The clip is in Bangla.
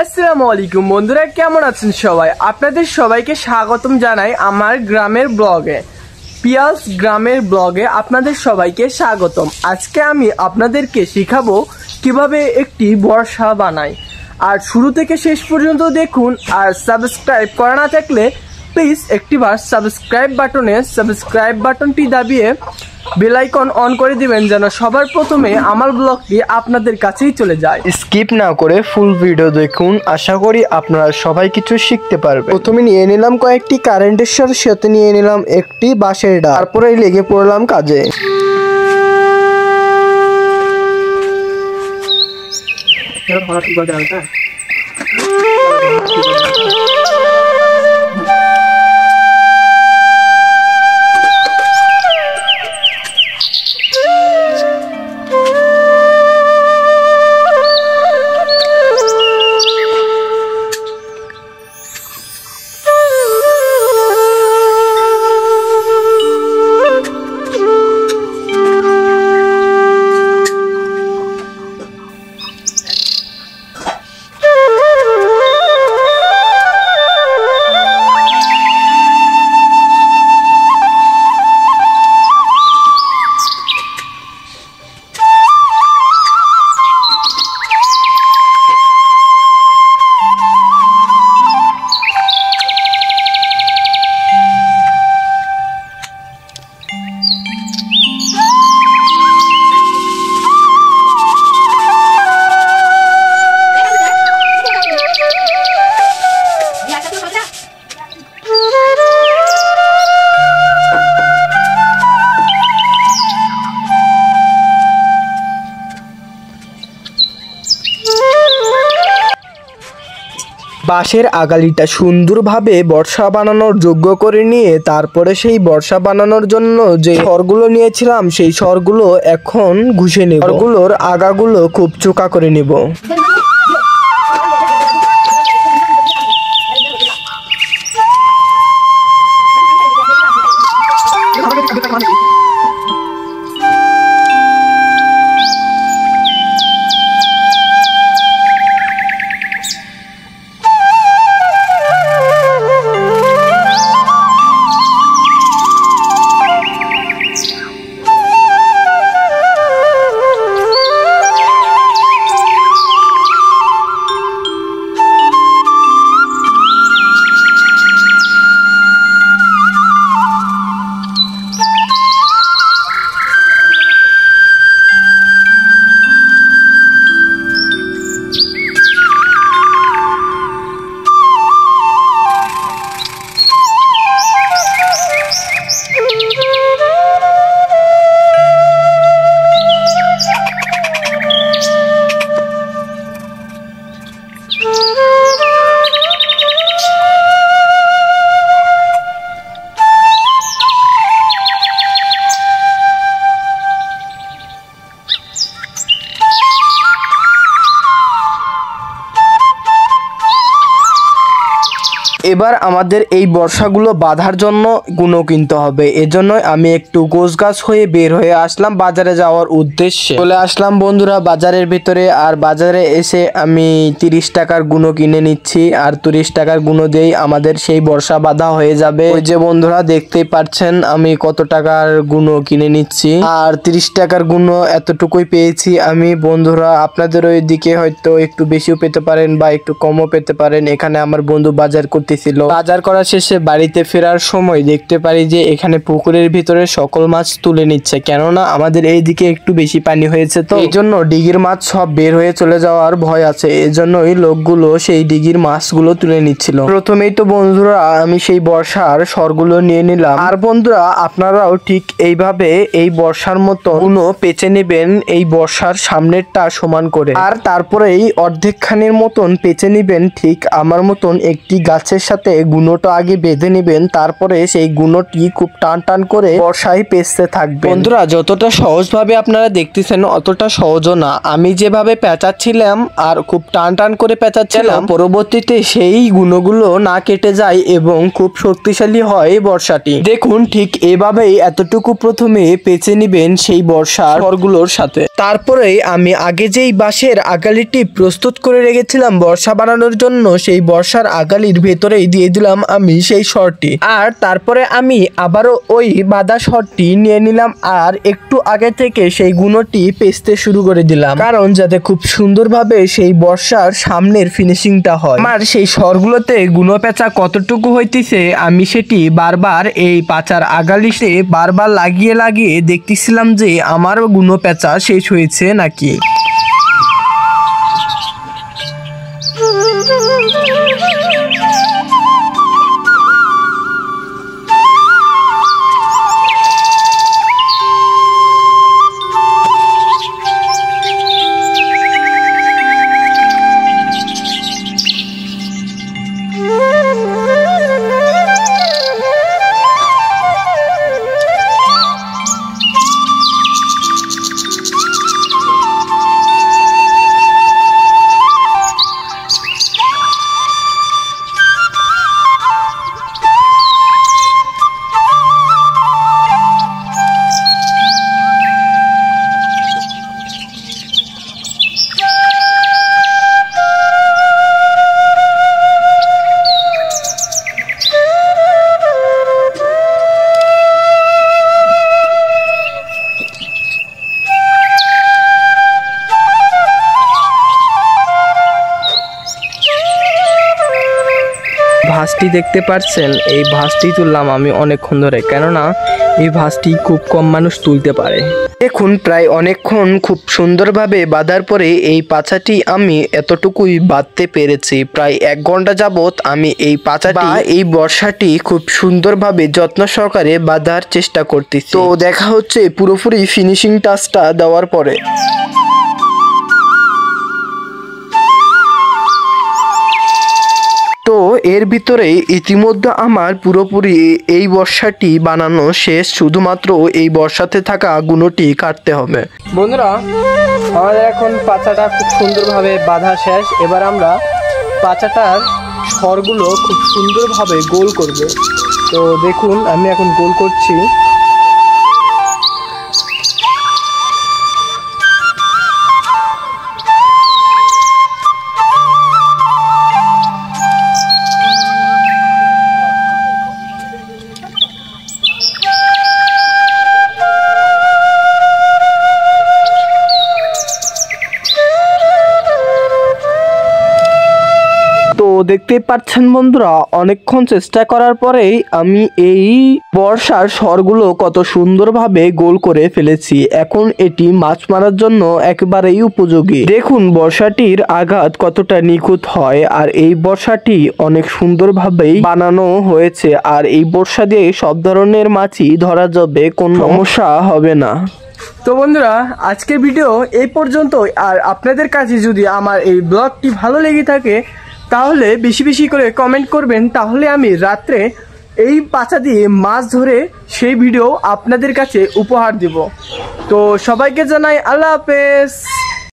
আসসালামু আলাইকুম বন্ধুরা, কেমন আছেন সবাই? আপনাদের সবাইকে স্বাগতম জানাই আমার গ্রামের ব্লগে। পিয়াস গ্রামের ব্লগে আপনাদের সবাইকে স্বাগতম। আজকে আমি আপনাদেরকে শেখাবো কিভাবে একটি বর্ষা বানাই। আর শুরু থেকে শেষ পর্যন্ত দেখুন। আর সাবস্ক্রাইব করা না থাকলে প্লিজ একটিবার সাবস্ক্রাইব বাটনটি দাবিয়ে বেল আইকন অন করে দিবেন, যেন সবার প্রথমে আমার ব্লগটি আপনাদের কাছেই চলে যায়। স্কিপ না করে ফুল ভিডিও দেখুন, আশা করি আপনারা সবাই কিছু শিখতে পারবেন। প্রথমে নিয়ে নিলাম কয়েকটি কারেন্টের সাথে নিয়ে নিলাম একটি বাঁশের ডাল, তারপরে লেগে পড়লাম কাজে। বাঁশের আগালিটা সুন্দরভাবে বর্ষা বানানোর যোগ্য করে নিয়ে তারপরে সেই বর্ষা বানানোর জন্য যে সরগুলো নিয়েছিলাম সেই সরগুলো এখন ঘুষে নেব। সরগুলোর আগাগুলো খুব চোকা করে নেব। এবার আমাদের এই বর্ষাগুলো বাঁধার জন্য গুনো কিনতে হবে। এজন্যই আমি একটু গোছগাছ হয়ে বের হয়ে আসলাম বাজারে যাওয়ার উদ্দেশ্যে। চলে আসলাম বন্ধুরা বাজারের ভিতরে। আর বাজারে এসে আমি 30 টাকার গুনো কিনে নিচ্ছি। আর 30 টাকার গুনো দিয়েই আমাদের সেই বর্ষা বাঁধা হয়ে যাবে। ওই যে বন্ধুরা দেখতেই পাচ্ছেন আমি কত টাকার গুনো কিনে নিচ্ছি। আর 30 টাকার গুনো এতটুকুই পেয়েছি আমি বন্ধুরা। আপনাদের ওই দিকে হয়তো একটু বেশিও পেতে পারেন বা একটু কমও পেতে পারেন। এখানে আমার বন্ধু বাজার করতে বাজার করা শেষে বাড়িতে ফেরার সময় দেখতে পারি যে এখানে পুকুরের ভিতরে সকল মাছ তুলে নিচ্ছে, কেননা আমাদের এই দিকে একটু বেশি পানি হয়েছে, তো এই জন্য ডিগির মাছ সব বের হয়ে চলে যাওয়ার ভয় আছে। এজন্যই লোকগুলো সেই ডিগির মাছগুলো তুলে নিচ্ছিল। প্রথমেই তো বন্ধুরা আমি সেই বর্ষার সরগুলো নিয়ে নিলাম। আর বন্ধুরা আপনারাও ঠিক এইভাবে এই বর্ষার মতো গুনো পেঁচে নেবেন, এই বর্ষার সামনেরটা সমান করে। আর তারপরেই অর্ধেকখানির মতন পেঁচে নেবেন ঠিক আমার মতন একটি গাছের বাঁশের সাথে গুণটা আগে বেঁধে নেবেন, তারপরে সেই গুণটি খুব টান টান করে বর্ষায় পেঁচতে থাকবে। বন্ধুরা, যতটা সহজভাবে আপনারা দেখতেছেন অতটা সহজও না। আমি যেভাবে পেঁচাচ্ছিলাম আর খুব টান টান করে পেঁচাচ্ছিলাম, পরবর্তীতে সেই গুণগুলো না কেটে যায় এবং খুব শক্তিশালী হয় বর্ষাটি। দেখুন, ঠিক এভাবেই এতটুকু প্রথমে পেঁচে নিবেন সেই বর্ষার স্বরগুলোর সাথে। তারপরে আমি আগে যেই বাঁশের আগালিটি প্রস্তুত করে রেখেছিলাম বর্ষা বানানোর জন্য, সেই বর্ষার আগালির ভেতরেই দিয়ে দিলাম আমি সেই স্বরটি। আর তারপরে আমি আবারও ওই বাঁধা স্বরটি নিয়ে নিলাম আর একটু আগে থেকে সেই গুণটি পেঁচতে শুরু করে দিলাম, কারণ যাতে খুব সুন্দরভাবে সেই বর্ষার সামনের ফিনিশিংটা হয়। আমার সেই স্বরগুলোতে গুণ পেঁচা কতটুকু হইতেছে আমি সেটি বারবার এই পাচার আগালিতে বারবার লাগিয়ে লাগিয়ে দেখতেছিলাম যে আমার গুণ পেঁচা শেষ হয়েছে নাকি। ভাঁজটি দেখতে পাচ্ছেন, এই ভাঁজটি তুললাম আমি অনেকক্ষণ ধরে, কেননা এই ভাঁজটি খুব কম মানুষ তুলতে পারে। দেখুন, প্রায় অনেকক্ষণ খুব সুন্দরভাবে বাঁধার পরে এই পাছাটি আমি এতটুকুই বাঁধতে পেরেছি। প্রায় 1 ঘন্টা যাবত আমি এই পাছাটি এই বর্ষাটি খুব সুন্দরভাবে যত্ন সহকারে বাঁধার চেষ্টা করতেছি। তো দেখা হচ্ছে পুরোপুরি ফিনিশিং টাচটা দেওয়ার পরে। তো এর ভিতরে ইতিমধ্যে আমার পুরোপুরি এই বর্ষাটি বানানো শেষ, শুধুমাত্র এই বর্ষাতে থাকা গুণটি কাটতে হবে। বন্ধুরা, আমাদের এখন পাচাটা খুব সুন্দরভাবে বাঁধা শেষ। এবার আমরা পাচাটার স্বরগুলো খুব সুন্দরভাবে গোল করব। তো দেখুন, আমি এখন গোল করছি। দেখতে পাচ্ছেন বন্ধুরা, অনেকক্ষণ চেষ্টা করার পরেই আমি এই বর্ষার স্বরগুলো কত সুন্দরভাবে গোল করে ফেলেছি। এখন এটি মাছ মারার জন্য একেবারেই উপযোগী। দেখুন বর্ষাটির আঘাত কতটা নিখুঁত হয়, আর এই বর্ষাটি অনেক সুন্দরভাবেই বানানো হয়েছে। আর এই বর্ষা দিয়ে সব ধরনের মাছই ধরা যাবে, কোনো সমস্যা হবে না। তো বন্ধুরা, আজকের ভিডিও এই পর্যন্তই। আর আপনাদের কাছে যদি আমার এই ব্লগটি ভালো লেগে থাকে তাহলে বেশি বেশি করে কমেন্ট করবেন, তাহলে আমি রাত্রে এই পাছা দিয়ে মাছ ধরে সেই ভিডিও আপনাদের কাছে উপহার দেব। তো সবাইকে জানাই আল্লাহ হাফেজ।